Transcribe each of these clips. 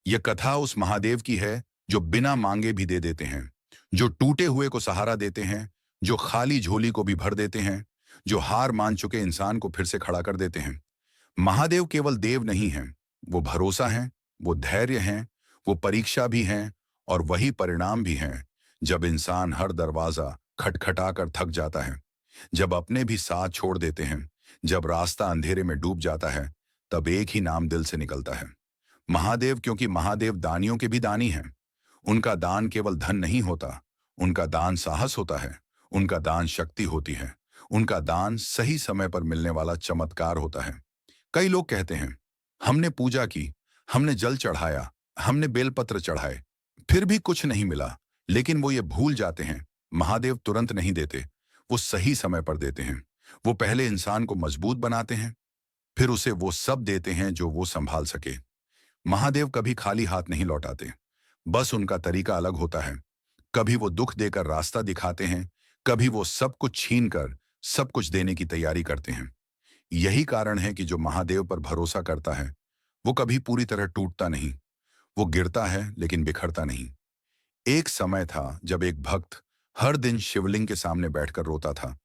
यह कथा उस महादेव की है जो बिना मांगे भी दे देते हैं, जो टूटे हुए को सहारा देते हैं, जो खाली झोली को भी भर देते हैं, जो हार मान चुके इंसान को फिर से खड़ा कर देते हैं। महादेव केवल देव नहीं हैं, वो भरोसा हैं, वो धैर्य हैं, वो परीक्षा भी हैं और वही परिणाम भी हैं। जब इंसान हर दरवाजा खटखटाकर थक जाता है, जब अपने भी साथ छोड़ देते हैं, जब रास्ता अंधेरे में डूब जाता है, तब एक ही नाम दिल से निकलता है, महादेव। क्योंकि महादेव दानियों के भी दानी हैं। उनका दान केवल धन नहीं होता, उनका दान साहस होता है, उनका दान शक्ति होती है, उनका दान सही समय पर मिलने वाला चमत्कार होता है। कई लोग कहते हैं, हमने पूजा की, हमने जल चढ़ाया, हमने बेलपत्र चढ़ाए, फिर भी कुछ नहीं मिला। लेकिन वो ये भूल जाते हैं, महादेव तुरंत नहीं देते, वो सही समय पर देते हैं। वो पहले इंसान को मजबूत बनाते हैं, फिर उसे वो सब देते हैं जो वो संभाल सके। महादेव कभी खाली हाथ नहीं लौटाते, बस उनका तरीका अलग होता है। कभी वो दुख देकर रास्ता दिखाते हैं, कभी वो सब कुछ छीन कर सब कुछ देने की तैयारी करते हैं। यही कारण है कि जो महादेव पर भरोसा करता है, वो कभी पूरी तरह टूटता नहीं। वो गिरता है लेकिन बिखरता नहीं। एक समय था जब एक भक्त हर दिन शिवलिंग के सामने बैठकर रोता था।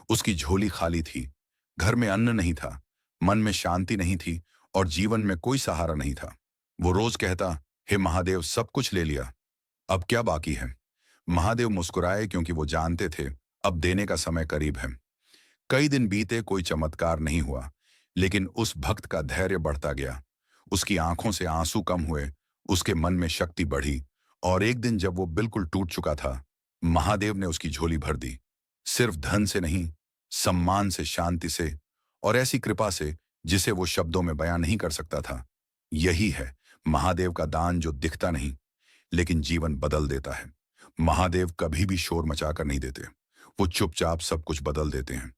उसकी झोली खाली थी, घर में अन्न नहीं था, मन में शांति नहीं थी और जीवन में कोई सहारा नहीं था। वो रोज कहता, हे महादेव, सब कुछ ले लिया, अब क्या बाकी है। महादेव मुस्कुराए, क्योंकि वो जानते थे अब देने का समय करीब है। कई दिन बीते, कोई चमत्कार नहीं हुआ, लेकिन उस भक्त का धैर्य बढ़ता गया। उसकी आंखों से आंसू कम हुए, उसके मन में शक्ति बढ़ी और एक दिन जब वो बिल्कुल टूट चुका था, महादेव ने उसकी झोली भर दी। सिर्फ धन से नहीं, सम्मान से, शांति से और ऐसी कृपा से जिसे वो शब्दों में बयां नहीं कर सकता था। यही है महादेव का दान, जो दिखता नहीं लेकिन जीवन बदल देता है। महादेव कभी भी शोर मचाकर नहीं देते, वो चुपचाप सब कुछ बदल देते हैं।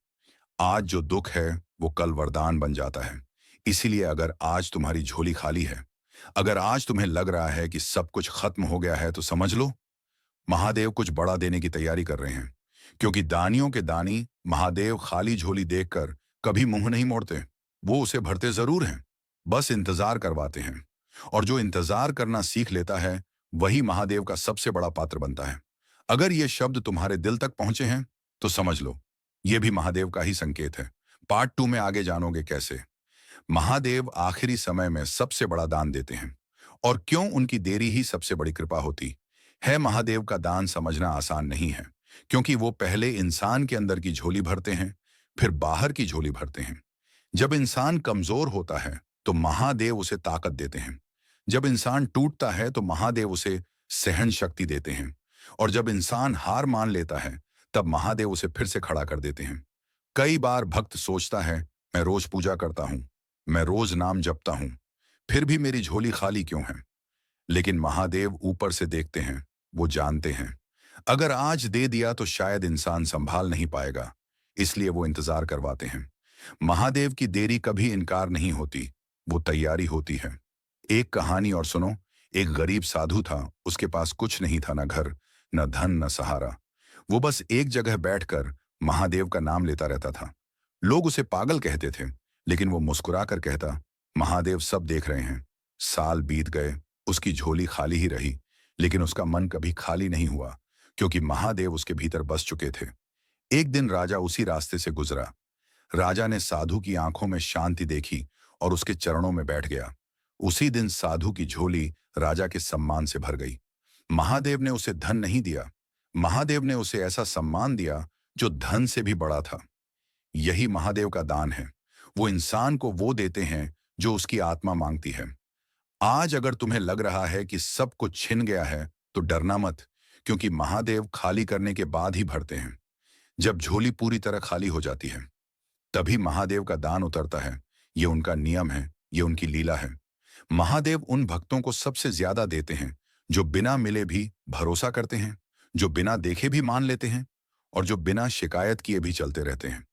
आज जो दुख है वो कल वरदान बन जाता है। इसीलिए अगर आज तुम्हारी झोली खाली है, अगर आज तुम्हें लग रहा है कि सब कुछ खत्म हो गया है, तो समझ लो महादेव कुछ बड़ा देने की तैयारी कर रहे हैं। क्योंकि दानियों के दानी महादेव खाली झोली देखकर कभी मुंह नहीं मोड़ते। वो उसे भरते जरूर हैं, बस इंतजार करवाते हैं। और जो इंतजार करना सीख लेता है, वही महादेव का सबसे बड़ा पात्र बनता है। अगर ये शब्द तुम्हारे दिल तक पहुंचे हैं, तो समझ लो ये भी महादेव का ही संकेत है। पार्ट 2 में आगे जानोगे कैसे महादेव आखिरी समय में सबसे बड़ा दान देते हैं और क्यों उनकी देरी ही सबसे बड़ी कृपा होती है। महादेव का दान समझना आसान नहीं है, क्योंकि वो पहले इंसान के अंदर की झोली भरते हैं, फिर बाहर की झोली भरते हैं। जब इंसान कमजोर होता है तो महादेव उसे ताकत देते हैं। जब इंसान टूटता है तो महादेव उसे सहन शक्ति देते हैं। और जब इंसान हार मान लेता है, तब महादेव उसे फिर से खड़ा कर देते हैं। कई बार भक्त सोचता है, मैं रोज पूजा करता हूं, मैं रोज नाम जपता हूं, फिर भी मेरी झोली खाली क्यों है। लेकिन महादेव ऊपर से देखते हैं, वो जानते हैं अगर आज दे दिया तो शायद इंसान संभाल नहीं पाएगा, इसलिए वो इंतजार करवाते हैं। महादेव की देरी कभी इनकार नहीं होती, वो तैयारी होती है। एक कहानी और सुनो। एक गरीब साधु था, उसके पास कुछ नहीं था, न घर, न धन, न सहारा। वो बस एक जगह बैठकर महादेव का नाम लेता रहता था। लोग उसे पागल कहते थे, लेकिन वो मुस्कुरा कर कहता, महादेव सब देख रहे हैं। साल बीत गए, उसकी झोली खाली ही रही, लेकिन उसका मन कभी खाली नहीं हुआ, क्योंकि महादेव उसके भीतर बस चुके थे। एक दिन राजा उसी रास्ते से गुजरा। राजा ने साधु की आंखों में शांति देखी और उसके चरणों में बैठ गया। उसी दिन साधु की झोली राजा के सम्मान से भर गई। महादेव ने उसे धन नहीं दिया, महादेव ने उसे ऐसा सम्मान दिया जो धन से भी बड़ा था। यही महादेव का दान है। वो इंसान को वो देते हैं जो उसकी आत्मा मांगती है। आज अगर तुम्हें लग रहा है कि सब कुछ छिन गया है, तो डरना मत, क्योंकि महादेव खाली करने के बाद ही भरते हैं। जब झोली पूरी तरह खाली हो जाती है, तभी महादेव का दान उतरता है। ये उनका नियम है, ये उनकी लीला है। महादेव उन भक्तों को सबसे ज्यादा देते हैं जो बिना मिले भी भरोसा करते हैं, जो बिना देखे भी मान लेते हैं और जो बिना शिकायत किए भी चलते रहते हैं।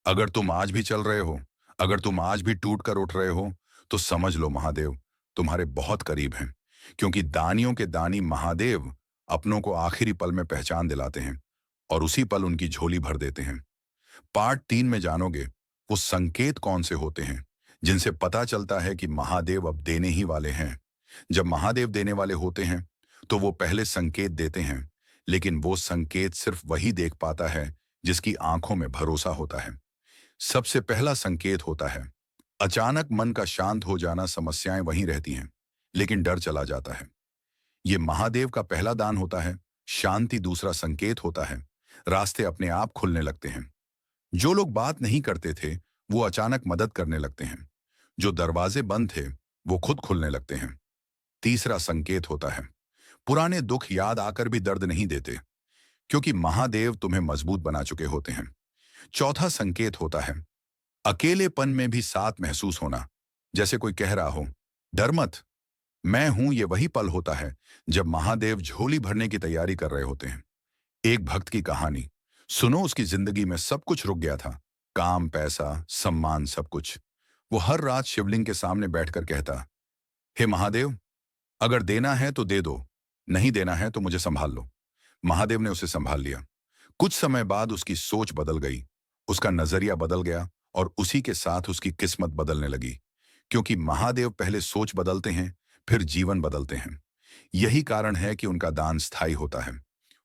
अगर तुम आज भी चल रहे हो, अगर तुम आज भी टूट कर उठ रहे हो, तो समझ लो महादेव तुम्हारे बहुत करीब हैं। क्योंकि दानियों के दानी महादेव अपनों को आखिरी पल में पहचान दिलाते हैं और उसी पल उनकी झोली भर देते हैं। पार्ट 3 में जानोगे वो संकेत कौन से होते हैं जिनसे पता चलता है कि महादेव अब देने ही वाले हैं। जब महादेव देने वाले होते हैं तो वो पहले संकेत देते हैं, लेकिन वो संकेत सिर्फ वही देख पाता है जिसकी आंखों में भरोसा होता है। सबसे पहला संकेत होता है अचानक मन का शांत हो जाना। समस्याएं वहीं रहती हैं, लेकिन डर चला जाता है। ये महादेव का पहला दान होता है। शांति दूसरा संकेत होता है। रास्ते अपने आप खुलने लगते हैं। जो लोग बात नहीं करते थे वो अचानक मदद करने लगते हैं। जो दरवाजे बंद थे वो खुद खुलने लगते हैं। तीसरा संकेत होता है पुराने दुख याद आकर भी दर्द नहीं देते, क्योंकि महादेव तुम्हें मजबूत बना चुके होते हैं। चौथा संकेत होता है अकेलेपन में भी साथ महसूस होना, जैसे कोई कह रहा हो डर मत, मैं हूं। ये वही पल होता है जब महादेव झोली भरने की तैयारी कर रहे होते हैं। एक भक्त की कहानी सुनो। उसकी जिंदगी में सब कुछ रुक गया था, काम, पैसा, सम्मान, सब कुछ। वो हर रात शिवलिंग के सामने बैठकर कहता, हे महादेव, अगर देना है तो दे दो, नहीं देना है तो मुझे संभाल लो। महादेव ने उसे संभाल लिया। कुछ समय बाद उसकी सोच बदल गई, उसका नजरिया बदल गया और उसी के साथ उसकी किस्मत बदलने लगी। क्योंकि महादेव पहले सोच बदलते हैं, फिर जीवन बदलते हैं। यही कारण है कि उनका दान स्थायी होता है।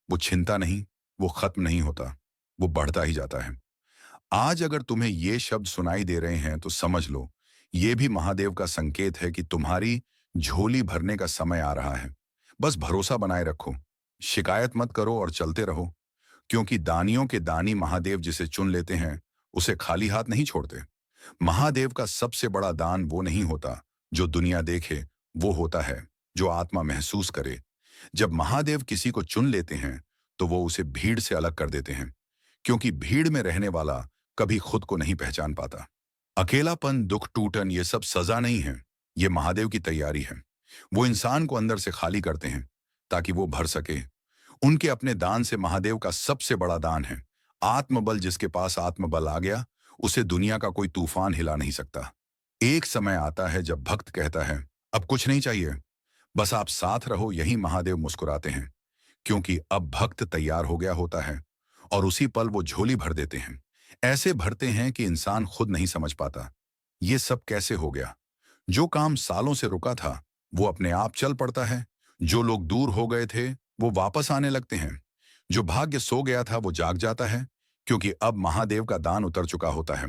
वो छिनता नहीं, वो खत्म नहीं होता, वो बढ़ता ही जाता है। आज अगर तुम्हें ये शब्द सुनाई दे रहे हैं तो समझ लो, ये भी महादेव का संकेत है कि तुम्हारी झोली भरने का समय आ रहा है। बस भरोसा बनाए रखो, शिकायत मत करो और चलते रहो, क्योंकि दानियों के दानी महादेव जिसे चुन लेते हैं उसे खाली हाथ नहीं छोड़ते। महादेव का सबसे बड़ा दान वो नहीं होता जो दुनिया देखे, वो होता है जो आत्मा महसूस करे। जब महादेव किसी को चुन लेते हैं तो वो उसे भीड़ से अलग कर देते हैं, क्योंकि भीड़ में रहने वाला कभी खुद को नहीं पहचान पाता। अकेलापन, दुख, टूटन, ये सब सजा नहीं है, ये महादेव की तैयारी है। वो इंसान को अंदर से खाली करते हैं ताकि वो भर सके। उनके अपने दान से महादेव का सबसे बड़ा दान है आत्मबल। जिसके पास आत्मबल आ गया उसे दुनिया का कोई तूफान हिला नहीं सकता। एक समय आता है जब भक्त कहता है अब कुछ नहीं चाहिए, बस आप साथ रहो। यही महादेव मुस्कुराते हैं, क्योंकि अब भक्त तैयार हो गया होता है और उसी पल वो झोली भर देते हैं। ऐसे भरते हैं कि इंसान खुद नहीं समझ पाता ये सब कैसे हो गया। जो काम सालों से रुका था वो अपने आप चल पड़ता है। जो लोग दूर हो गए थे वो वापस आने लगते हैं। जो भाग्य सो गया था वो जाग जाता है, क्योंकि अब महादेव का दान उतर चुका होता है।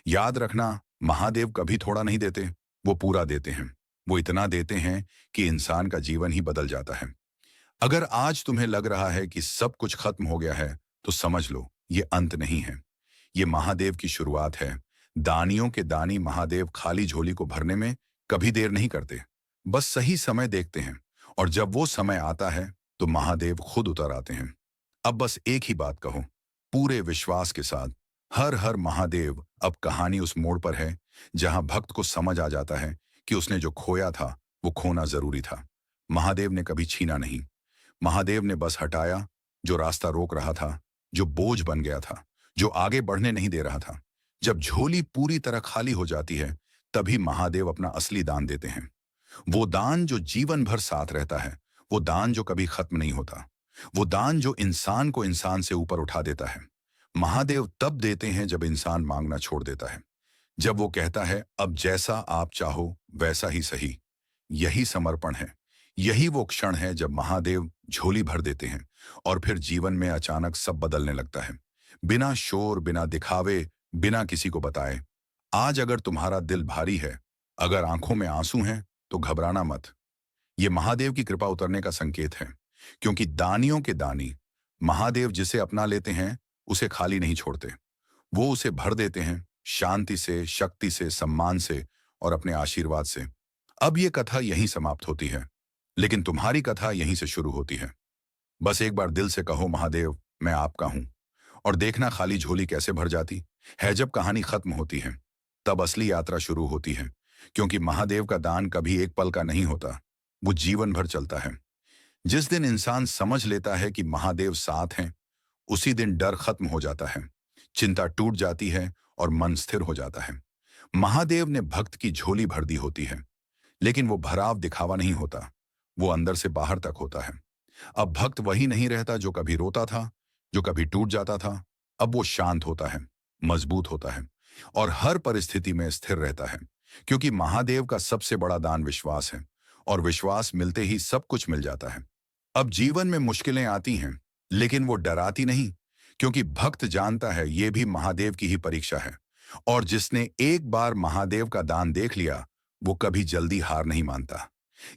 याद रखना, महादेव कभी थोड़ा नहीं देते, वो पूरा देते हैं। वो इतना देते हैं कि इंसान का जीवन ही बदल जाता है। अगर आज तुम्हें लग रहा है कि सब कुछ खत्म हो गया है तो समझ लो, ये अंत नहीं है, ये महादेव की शुरुआत है। दानियों के दानी महादेव खाली झोली को भरने में कभी देर नहीं करते, बस सही समय देखते हैं, और जब वो समय आता है तो महादेव खुद उतर आते हैं। अब बस एक ही बात कहो पूरे विश्वास के साथ, हर हर महादेव। अब कहानी उस मोड़ पर है जहां भक्त को समझ आ जाता है कि उसने जो खोया था वो खोना जरूरी था। महादेव ने कभी छीना नहीं, महादेव ने बस हटाया जो रास्ता रोक रहा था, जो बोझ बन गया था, जो आगे बढ़ने नहीं दे रहा था। जब झोली पूरी तरह खाली हो जाती है तभी महादेव अपना असली दान देते हैं। वो दान जो जीवन भर साथ रहता है, वो दान जो कभी खत्म नहीं होता, वो दान जो इंसान को इंसान से ऊपर उठा देता है। महादेव तब देते हैं जब इंसान मांगना छोड़ देता है, जब वो कहता है अब जैसा आप चाहो वैसा ही सही। यही समर्पण है, यही वो क्षण है जब महादेव झोली भर देते हैं और फिर जीवन में अचानक सब बदलने लगता है। बिना शोर, बिना दिखावे, बिना किसी को बताए। आज अगर तुम्हारा दिल भारी है, अगर आंखों में आंसू हैं, तो घबराना मत। ये महादेव की कृपा उतरने का संकेत है, क्योंकि दानियों के दानी महादेव जिसे अपना लेते हैं उसे खाली नहीं छोड़ते। वो उसे भर देते हैं शांति से, शक्ति से, सम्मान से और अपने आशीर्वाद से। अब ये कथा यहीं समाप्त होती है, लेकिन तुम्हारी कथा यहीं से शुरू होती है। बस एक बार दिल से कहो महादेव मैं आपका हूं, और देखना खाली झोली कैसे भर जाती है। जब कहानी खत्म होती है तब असली यात्रा शुरू होती है, क्योंकि महादेव का दान कभी एक पल का नहीं होता, वो जीवन भर चलता है। जिस दिन इंसान समझ लेता है कि महादेव साथ हैं, उसी दिन डर खत्म हो जाता है, चिंता टूट जाती है और मन स्थिर हो जाता है। महादेव ने भक्त की झोली भर दी होती है, लेकिन वो भराव दिखावा नहीं होता, वो अंदर से बाहर तक होता है। अब भक्त वही नहीं रहता जो कभी रोता था, जो कभी टूट जाता था। अब वो शांत होता है, मजबूत होता है और हर परिस्थिति में स्थिर रहता है, क्योंकि महादेव का सबसे बड़ा दान विश्वास है। और विश्वास मिलते ही सब कुछ मिल जाता है। अब जीवन में मुश्किलें आती हैं, लेकिन वो डराती नहीं, क्योंकि भक्त जानता है ये भी महादेव की ही परीक्षा है। और जिसने एक बार महादेव का दान देख लिया, वो कभी जल्दी हार नहीं मानता।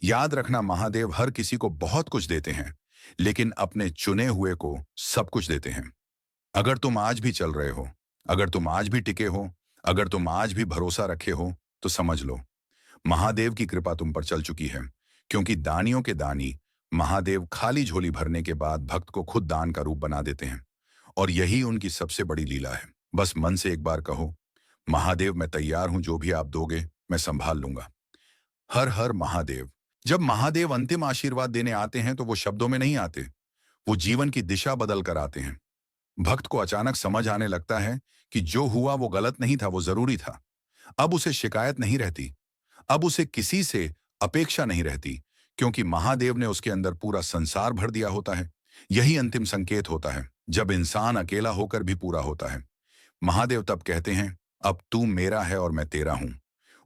याद रखना, महादेव हर किसी को बहुत कुछ देते हैं, लेकिन अपने चुने हुए को सब कुछ देते हैं। अगर तुम आज भी चल रहे हो, अगर तुम आज भी टिके हो, अगर तुम आज भी भरोसा रखे हो, तो समझ लो महादेव की कृपा तुम पर चल चुकी है। क्योंकि दानियों के दानी महादेव खाली झोली भरने के बाद भक्त को खुद दान का रूप बना देते हैं। और यही उनकी सबसे बड़ी लीला है। बस मन से एक बार कहो, महादेव मैं तैयार हूं, जो भी आप दोगे मैं संभाल लूंगा। हर हर महादेव। जब महादेव अंतिम आशीर्वाद देने आते हैं तो वो शब्दों में नहीं आते, वो जीवन की दिशा बदल कर आते हैं। भक्त को अचानक समझ आने लगता है कि जो हुआ वो गलत नहीं था, वो जरूरी था। अब उसे शिकायत नहीं रहती, अब उसे किसी से अपेक्षा नहीं रहती, क्योंकि महादेव ने उसके अंदर पूरा संसार भर दिया होता है। यही अंतिम संकेत होता है, जब इंसान अकेला होकर भी पूरा होता है। महादेव तब कहते हैं, अब तू मेरा है और मैं तेरा हूं।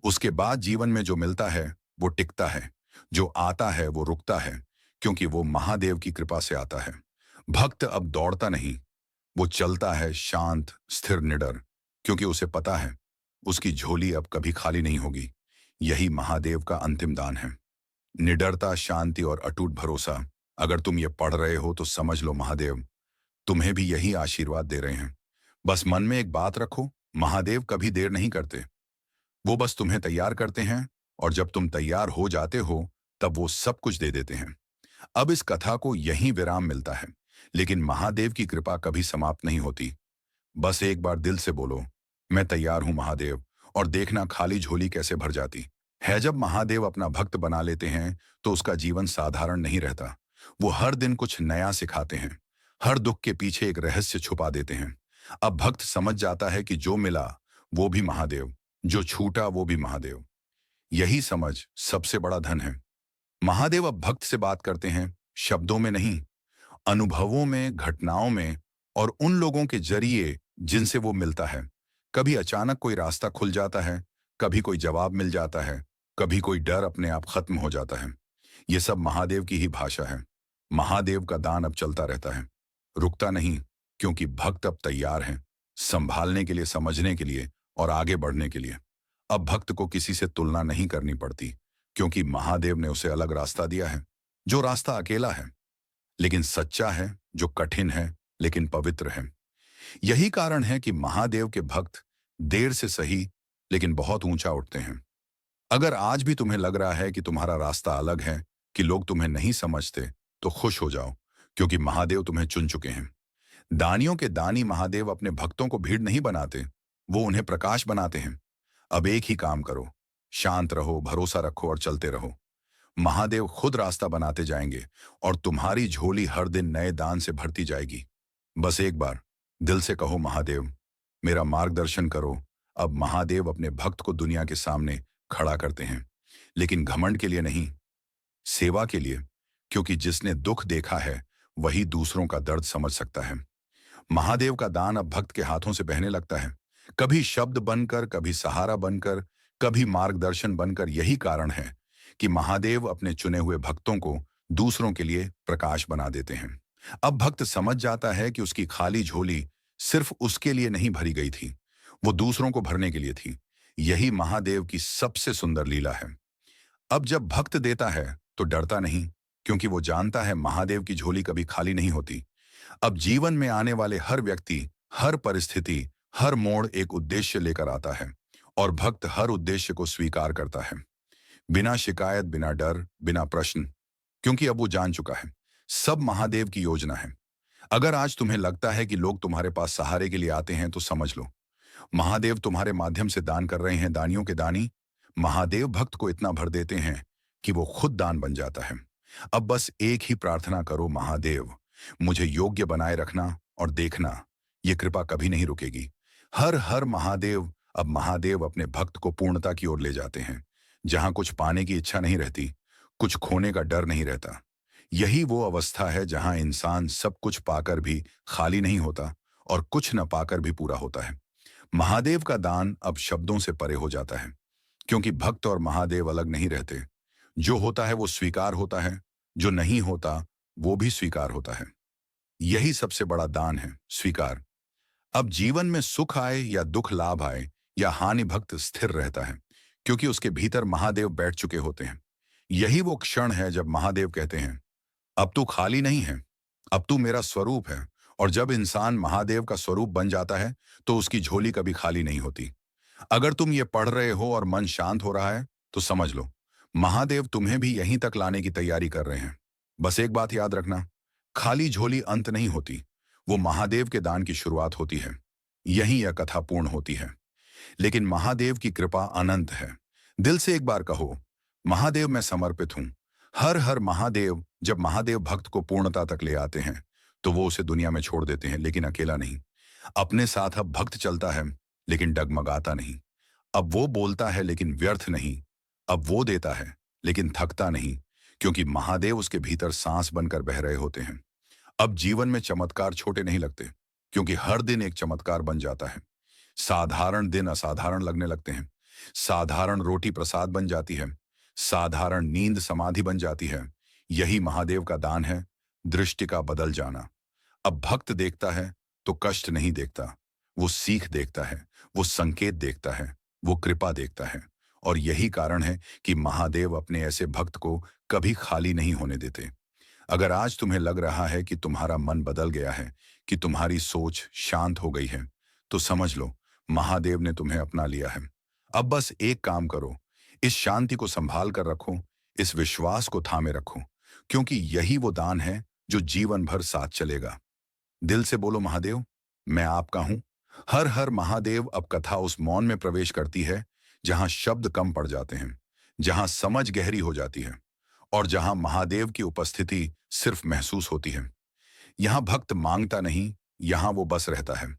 उसके बाद जीवन में जो मिलता है वो टिकता है, जो आता है वो रुकता है, क्योंकि वो महादेव की कृपा से आता है। भक्त अब दौड़ता नहीं, वो चलता है शांत, स्थिर, निडर, क्योंकि उसे पता है उसकी झोली अब कभी खाली नहीं होगी। यही महादेव का अंतिम दान है। निडरता, शांति और अटूट भरोसा। अगर तुम ये पढ़ रहे हो तो समझ लो महादेव तुम्हें भी यही आशीर्वाद दे रहे हैं। बस मन में एक बात रखो, महादेव कभी देर नहीं करते, वो बस तुम्हें तैयार करते हैं, और जब तुम तैयार हो जाते हो तब वो सब कुछ दे देते हैं। अब इस कथा को यहीं विराम मिलता है, लेकिन महादेव की कृपा कभी समाप्त नहीं होती। बस एक बार दिल से बोलो, मैं तैयार हूं महादेव, और देखना खाली झोली कैसे भर जाती है। जब महादेव अपना भक्त बना लेते हैं तो उसका जीवन साधारण नहीं रहता। वो हर दिन कुछ नया सिखाते हैं, हर दुख के पीछे एक रहस्य छुपा देते हैं। अब भक्त समझ जाता है कि जो मिला वो भी महादेव, जो छूटा वो भी महादेव। यही समझ सबसे बड़ा धन है। महादेव अब भक्त से बात करते हैं, शब्दों में नहीं, अनुभवों में, घटनाओं में, और उन लोगों के जरिए जिनसे वो मिलता है। कभी अचानक कोई रास्ता खुल जाता है, कभी कोई जवाब मिल जाता है, कभी कोई डर अपने आप खत्म हो जाता है। ये सब महादेव की ही भाषा है। महादेव का दान अब चलता रहता है, रुकता नहीं, क्योंकि भक्त अब तैयार हैं संभालने के लिए, समझने के लिए और आगे बढ़ने के लिए। अब भक्त को किसी से तुलना नहीं करनी पड़ती, क्योंकि महादेव ने उसे अलग रास्ता दिया है, जो रास्ता अकेला है लेकिन सच्चा है, जो कठिन है लेकिन पवित्र है। यही कारण है कि महादेव के भक्त देर से सही लेकिन बहुत ऊंचा उठते हैं। अगर आज भी तुम्हें लग रहा है कि तुम्हारा रास्ता अलग है, कि लोग तुम्हें नहीं समझते, तो खुश हो जाओ, क्योंकि महादेव तुम्हें चुन चुके हैं। दानियों के दानी महादेव अपने भक्तों को भीड़ नहीं बनाते, वो उन्हें प्रकाश बनाते हैं। अब एक ही काम करो, शांत रहो, भरोसा रखो और चलते रहो। महादेव खुद रास्ता बनाते जाएंगे और तुम्हारी झोली हर दिन नए दान से भरती जाएगी। बस एक बार दिल से कहो, महादेव मेरा मार्गदर्शन करो। अब महादेव अपने भक्त को दुनिया के सामने खड़ा करते हैं, लेकिन घमंड के लिए नहीं, सेवा के लिए, क्योंकि जिसने दुख देखा है वही दूसरों का दर्द समझ सकता है। महादेव का दान अब भक्त के हाथों से बहने लगता है, कभी शब्द बनकर, कभी सहारा बनकर, कभी मार्गदर्शन बनकर। यही कारण है कि महादेव अपने चुने हुए भक्तों को दूसरों के लिए प्रकाश बना देते हैं। अब भक्त समझ जाता है कि उसकी खाली झोली सिर्फ उसके लिए नहीं भरी गई थी, वो दूसरों को भरने के लिए थी। यही महादेव की सबसे सुंदर लीला है। अब जब भक्त देता है तो डरता नहीं, क्योंकि वो जानता है महादेव की झोली कभी खाली नहीं होती। अब जीवन में आने वाले हर व्यक्ति, हर परिस्थिति, हर मोड़ एक उद्देश्य लेकर आता है, और भक्त हर उद्देश्य को स्वीकार करता है, बिना शिकायत, बिना डर, बिना प्रश्न, क्योंकि अब वो जान चुका है सब महादेव की योजना है। अगर आज तुम्हें लगता है कि लोग तुम्हारे पास सहारे के लिए आते हैं, तो समझ लो महादेव तुम्हारे माध्यम से दान कर रहे हैं। दानियों के दानी महादेव भक्त को इतना भर देते हैं कि वो खुद दान बन जाता है। अब बस एक ही प्रार्थना करो, महादेव मुझे योग्य बनाए रखना, और देखना ये कृपा कभी नहीं रुकेगी। हर हर महादेव। अब महादेव अपने भक्त को पूर्णता की ओर ले जाते हैं, जहां कुछ पाने की इच्छा नहीं रहती, कुछ खोने का डर नहीं रहता। यही वो अवस्था है जहां इंसान सब कुछ पाकर भी खाली नहीं होता, और कुछ न पाकर भी पूरा होता है। महादेव का दान अब शब्दों से परे हो जाता है, क्योंकि भक्त और महादेव अलग नहीं रहते। जो होता है वो स्वीकार होता है, जो नहीं होता वो भी स्वीकार होता है। यही सबसे बड़ा दान है, स्वीकार। अब जीवन में सुख आए या दुख, लाभ आए या हानि, भक्त स्थिर रहता है, क्योंकि उसके भीतर महादेव बैठ चुके होते हैं। यही वो क्षण है जब महादेव कहते हैं, अब तू खाली नहीं है, अब तू मेरा स्वरूप है। और जब इंसान महादेव का स्वरूप बन जाता है तो उसकी झोली कभी खाली नहीं होती। अगर तुम ये पढ़ रहे हो और मन शांत हो रहा है तो समझ लो, महादेव तुम्हें भी यहीं तक लाने की तैयारी कर रहे हैं। बस एक बात याद रखना, खाली झोली अंत नहीं होती, वो महादेव के दान की शुरुआत होती है। यहीं यह कथा पूर्ण होती है। लेकिन महादेव की कृपा अनंत है। दिल से एक बार कहो, महादेव मैं समर्पित हूं। हर हर महादेव। जब महादेव भक्त को पूर्णता तक ले आते हैं तो वो उसे दुनिया में छोड़ देते हैं, लेकिन अकेला नहीं। अपने साथ अब भक्त चलता है, लेकिन डगमगाता नहीं। अब वो बोलता है लेकिन व्यर्थ नहीं। अब वो देता है लेकिन थकता नहीं, क्योंकि महादेव उसके भीतर सांस बनकर बह रहे होते हैं। अब जीवन में चमत्कार छोटे नहीं लगते, क्योंकि हर दिन एक चमत्कार बन जाता है। साधारण दिन असाधारण लगने लगते हैं। साधारण रोटी प्रसाद बन जाती है। साधारण नींद समाधि बन जाती है। यही महादेव का दान है, दृष्टि का बदल जाना। अब भक्त देखता है तो कष्ट नहीं देखता, वो सीख देखता है, वो संकेत देखता है, वो कृपा देखता है। और यही कारण है कि महादेव अपने ऐसे भक्त को कभी खाली नहीं होने देते। अगर आज तुम्हें लग रहा है कि तुम्हारा मन बदल गया है, कि तुम्हारी सोच शांत हो गई है, तो समझ लो, महादेव ने तुम्हें अपना लिया है। अब बस एक काम करो, इस शांति को संभाल कर रखो, इस विश्वास को थामे रखो, क्योंकि यही वो दान है जो जीवन भर साथ चलेगा। दिल से बोलो, महादेव मैं आपका हूं। हर हर महादेव। अब कथा उस मौन में प्रवेश करती है जहां शब्द कम पड़ जाते हैं, जहां समझ गहरी हो जाती है और जहां महादेव की उपस्थिति सिर्फ महसूस होती है। यहां भक्त मांगता नहीं, यहां वो बस रहता है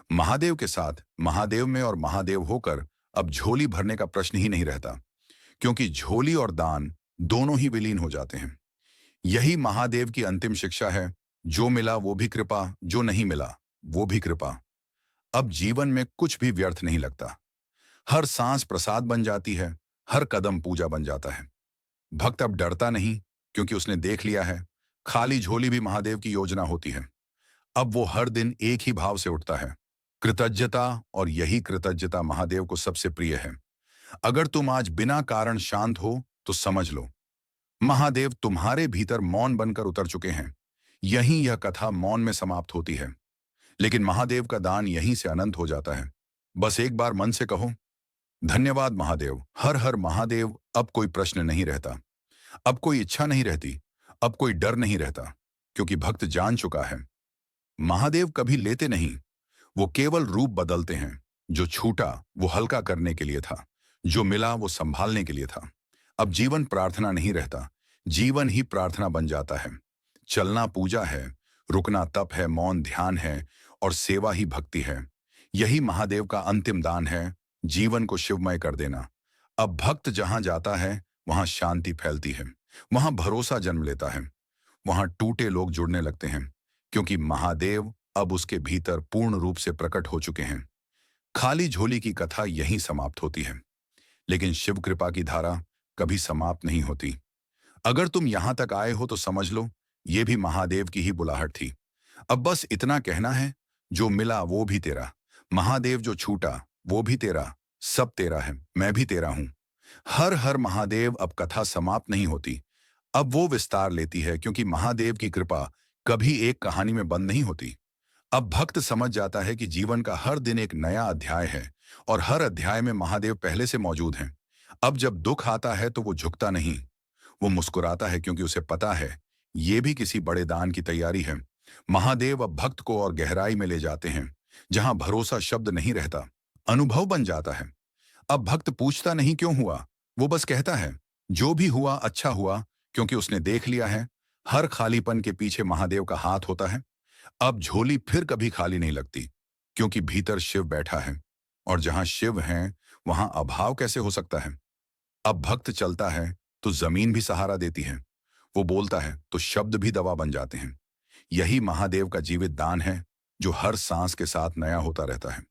महादेव के साथ, महादेव में और महादेव होकर। अब झोली भरने का प्रश्न ही नहीं रहता, क्योंकि झोली और दान दोनों ही विलीन हो जाते हैं। यही महादेव की अंतिम शिक्षा है, जो मिला वो भी कृपा, जो नहीं मिला वो भी कृपा। अब जीवन में कुछ भी व्यर्थ नहीं लगता। हर सांस प्रसाद बन जाती है, हर कदम पूजा बन जाता है। भक्त अब डरता नहीं, क्योंकि उसने देख लिया है, खाली झोली भी महादेव की योजना होती है। अब वो हर दिन एक ही भाव से उठता है, कृतज्ञता। और यही कृतज्ञता महादेव को सबसे प्रिय है। अगर तुम आज बिना कारण शांत हो तो समझ लो, महादेव तुम्हारे भीतर मौन बनकर उतर चुके हैं। यहीं यह कथा मौन में समाप्त होती है, लेकिन महादेव का दान यहीं से अनंत हो जाता है। बस एक बार मन से कहो, धन्यवाद महादेव, हर हर महादेव। अब कोई प्रश्न नहीं रहता, अब कोई इच्छा नहीं रहती, अब कोई डर नहीं रहता, क्योंकि भक्त जान चुका है, महादेव कभी लेते नहीं, वो केवल रूप बदलते हैं। जो छूटा वो हल्का करने के लिए था, जो मिला वो संभालने के लिए था। अब जीवन प्रार्थना नहीं रहता, जीवन ही प्रार्थना बन जाता है। चलना पूजा है, रुकना तप है, मौन ध्यान है और सेवा ही भक्ति है। यही महादेव का अंतिम दान है, जीवन को शिवमय कर देना। अब भक्त जहां जाता है वहां शांति फैलती है, वहां भरोसा जन्म लेता है, वहां टूटे लोग जुड़ने लगते हैं, क्योंकि महादेव अब उसके भीतर पूर्ण रूप से प्रकट हो चुके हैं। खाली झोली की कथा यहीं समाप्त होती है, लेकिन शिव कृपा की धारा कभी समाप्त नहीं होती। अगर तुम यहां तक आए हो तो समझ लो, ये भी महादेव की ही बुलाहट थी। अब बस इतना कहना है, जो मिला वो भी तेरा, महादेव जो छूटा वो भी तेरा, सब तेरा है, मैं भी तेरा हूं। हर हर महादेव। अब कथा समाप्त नहीं होती, अब वो विस्तार लेती है, क्योंकि महादेव की कृपा कभी एक कहानी में बंद नहीं होती। अब भक्त समझ जाता है कि जीवन का हर दिन एक नया अध्याय है और हर अध्याय में महादेव पहले से मौजूद हैं। अब जब दुख आता है तो वो झुकता नहीं, वो मुस्कुराता है, क्योंकि उसे पता है ये भी किसी बड़े दान की तैयारी है। महादेव अब भक्त को और गहराई में ले जाते हैं, जहां भरोसा शब्द नहीं रहता, अनुभव बन जाता है। अब भक्त पूछता नहीं क्यों हुआ, वो बस कहता है जो भी हुआ अच्छा हुआ, क्योंकि उसने देख लिया है हर खालीपन के पीछे महादेव का हाथ होता है। अब झोली फिर कभी खाली नहीं लगती, क्योंकि भीतर शिव बैठा है, और जहां शिव हैं वहां अभाव कैसे हो सकता है। अब भक्त चलता है तो जमीन भी सहारा देती है, वो बोलता है तो शब्द भी दवा बन जाते हैं। यही महादेव का जीवित दान है, जो हर सांस के साथ नया होता रहता है।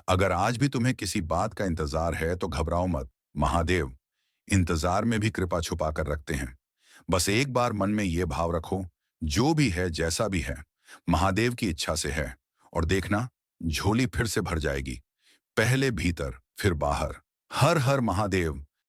अगर आज भी तुम्हें किसी बात का इंतजार है तो घबराओ मत, महादेव इंतजार में भी कृपा छुपा कर रखते हैं। बस एक बार मन में ये भाव रखो, जो भी है जैसा भी है महादेव की इच्छा से है, और देखना झोली फिर से भर जाएगी। पहले भीतर फिर बाहर। हर हर महादेव।